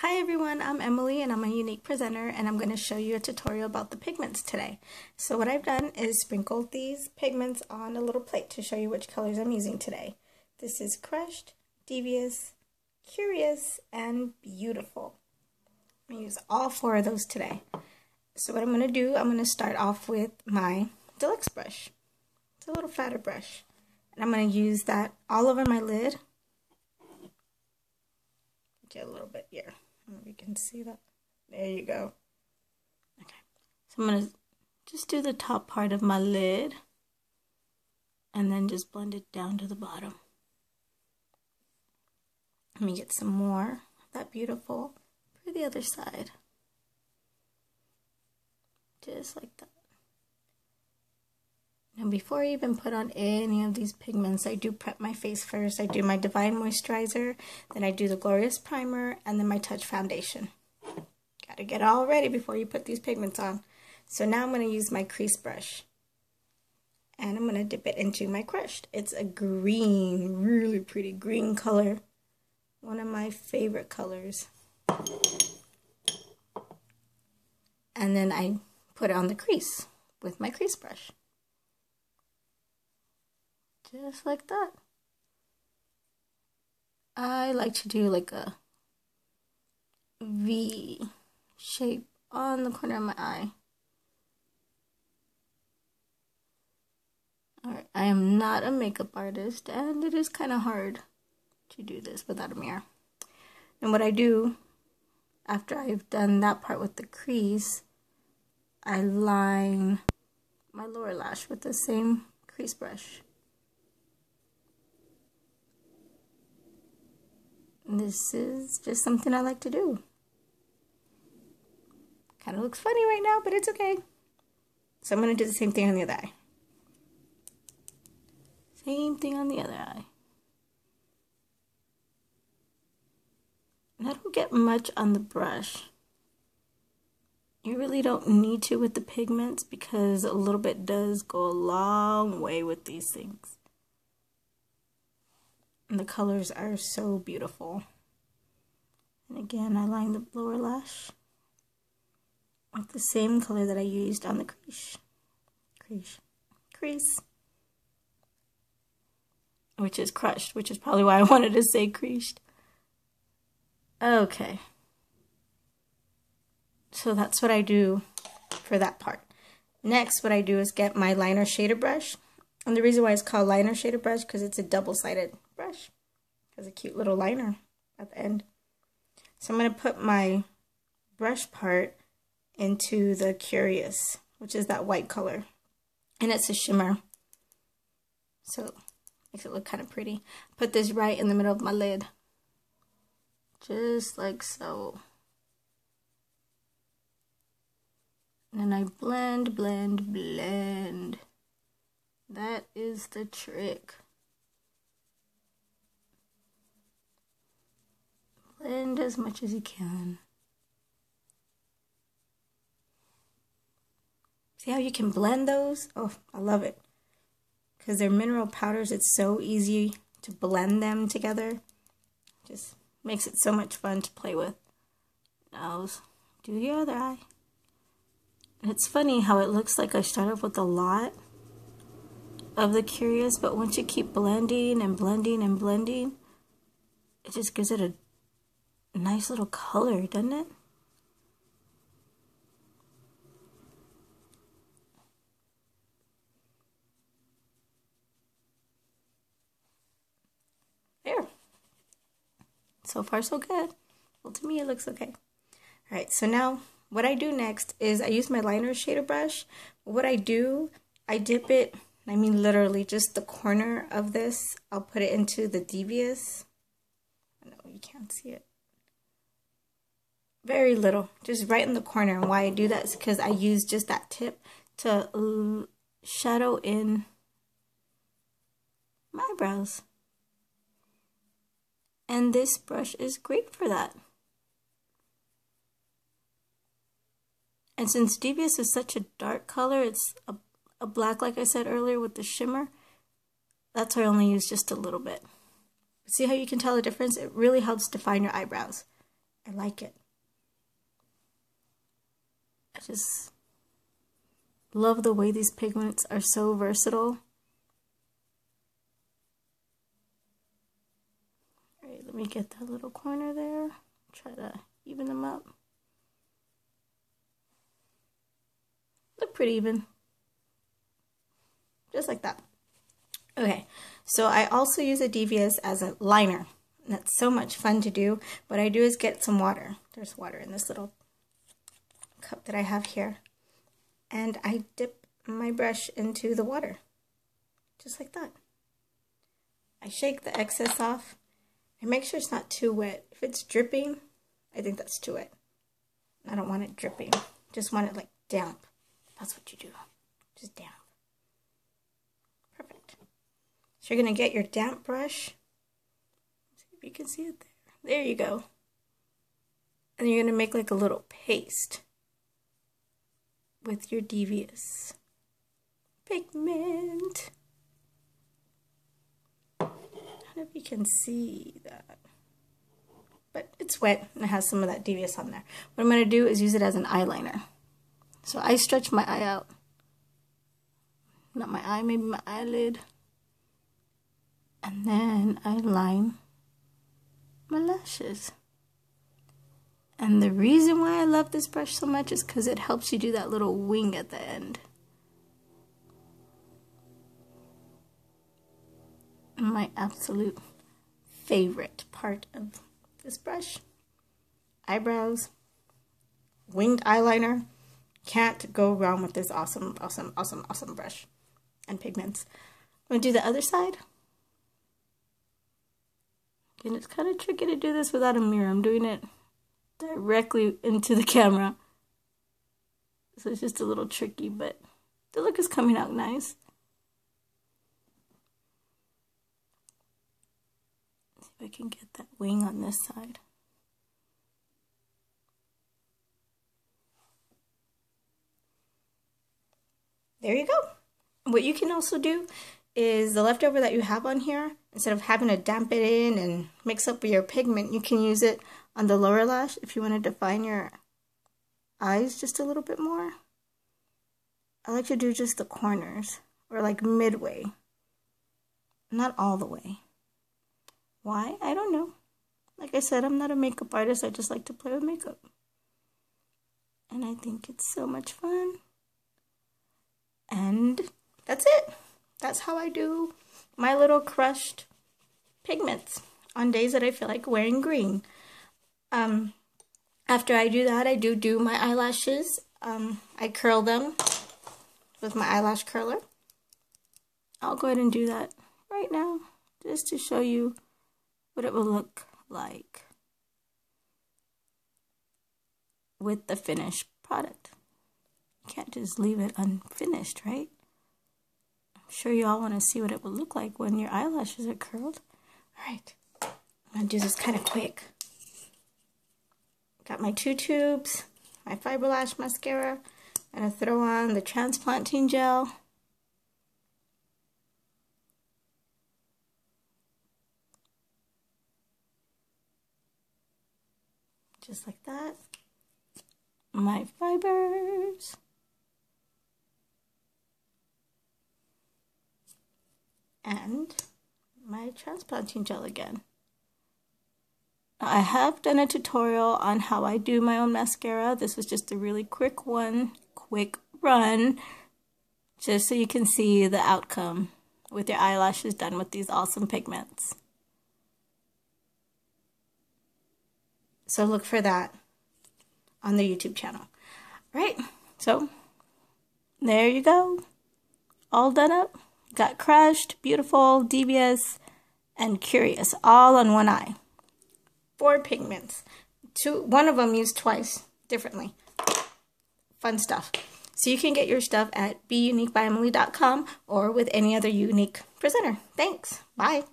Hi everyone, I'm Emily and I'm a unique presenter and I'm going to show you a tutorial about the pigments today. So what I've done is sprinkled these pigments on a little plate to show you which colors I'm using today. This is Crushed, Devious, Curious, and Beautiful. I'm going to use all four of those today. So what I'm going to do, I'm going to start off with my deluxe brush. It's a little fatter brush. And I'm going to use that all over my lid. Get a little bit here. I don't know if you can see that. There you go. Okay. So I'm going to just do the top part of my lid and then just blend it down to the bottom. Let me get some more of that beautiful for the other side. Just like that. Now before I even put on any of these pigments, I do prep my face first. I do my Divine Moisturizer, then I do the Glorious Primer, and then my Touch Foundation. Gotta get it all ready before you put these pigments on. So now I'm going to use my crease brush. And I'm going to dip it into my Crushed. It's a green, really pretty green color. One of my favorite colors. And then I put it on the crease with my crease brush. Just like that. I like to do like a V shape on the corner of my eye. Alright, I am not a makeup artist and it is kind of hard to do this without a mirror. And what I do after I've done that part with the crease, I line my lower lash with the same crease brush. This is just something I like to do. Kind of looks funny right now, but it's okay. So I'm going to do the same thing on the other eye. Same thing on the other eye. And I don't get much on the brush. You really don't need to with the pigments because a little bit does go a long way with these things. And the colors are so beautiful. And again, I line the lower lash with the same color that I used on the crease. Which is Crushed, which is probably why I wanted to say creased. Okay. So that's what I do for that part. Next, what I do is get my liner shader brush. And the reason why it's called liner shader brush because it's a double-sided brush. It has a cute little liner at the end. So I'm going to put my brush part into the Curious, which is that white color. And it's a shimmer. So it makes it look kind of pretty. Put this right in the middle of my lid. Just like so. And I blend, blend, blend. That is the trick. Blend as much as you can. See how you can blend those? Oh, I love it. Because they're mineral powders, it's so easy to blend them together. Just makes it so much fun to play with. Now, do your other eye. And it's funny how it looks like I start off with a lot of the Curious, but once you keep blending and blending and blending, it just gives it a nice little color, doesn't it? There. So far so good. Well, to me it looks okay. Alright, so now what I do next is I use my liner shader brush. What I do, I dip it, I mean literally just the corner of this. I'll put it into the Devious. I know you can't see it. Very little, just right in the corner. And why I do that is because I use just that tip to shadow in my eyebrows. And this brush is great for that. And since Devious is such a dark color, it's a black, like I said earlier, with the shimmer, that's why I only use just a little bit. See how you can tell the difference? It really helps define your eyebrows. I like it. I just love the way these pigments are so versatile. Alright, let me get that little corner there. Try to even them up. Look pretty even. Just like that. Okay, so I also use a DEVIOUS as a liner. And that's so much fun to do. What I do is get some water. There's water in this little cup that I have here. And I dip my brush into the water. Just like that. I shake the excess off. I make sure it's not too wet. If it's dripping, I think that's too wet. I don't want it dripping. Just want it like damp. That's what you do. Just damp. Perfect. So you're going to get your damp brush. See if you can see it there. There you go. And you're going to make like a little paste with your DEVIOUS pigment. I don't know if you can see that. But it's wet and it has some of that DEVIOUS on there. What I'm going to do is use it as an eyeliner. So I stretch my eye out. Not my eye, maybe my eyelid. And then I line my lashes. And the reason why I love this brush so much is because it helps you do that little wing at the end. My absolute favorite part of this brush. Eyebrows, winged eyeliner. Can't go wrong with this awesome, awesome, awesome, awesome brush and pigments. I'm going to do the other side. And it's kind of tricky to do this without a mirror. I'm doing it directly into the camera. So it's just a little tricky, but the look is coming out nice. Let's see if I can get that wing on this side. There you go. What you can also do is the leftover that you have on here, instead of having to damp it in and mix up with your pigment, you can use it on the lower lash if you want to define your eyes just a little bit more. I like to do just the corners, or like midway. Not all the way. Why? I don't know. Like I said, I'm not a makeup artist. I just like to play with makeup. And I think it's so much fun. And that's it. That's how I do my little crushed pigments on days that I feel like wearing green. After I do that, I do my eyelashes. I curl them with my eyelash curler. I'll go ahead and do that right now just to show you what it will look like with the finished product. You can't just leave it unfinished, right? I'm sure you all want to see what it will look like when your eyelashes are curled. Alright, I'm going to do this kind of quick. Got my 2 tubes, my FIBER LASH mascara. I'm going to throw on the transplanting gel. Just like that. My fibers. And my transplanting gel again. I have done a tutorial on how I do my own mascara. This was just a really quick run, just so you can see the outcome with your eyelashes done with these awesome pigments. So look for that on the YouTube channel. Right, so there you go. All done up. Got crushed, beautiful, devious, and curious, all on one eye. 4 pigments. One of them used twice, differently. Fun stuff. So you can get your stuff at beyouniquebyemily.com or with any other unique presenter. Thanks. Bye.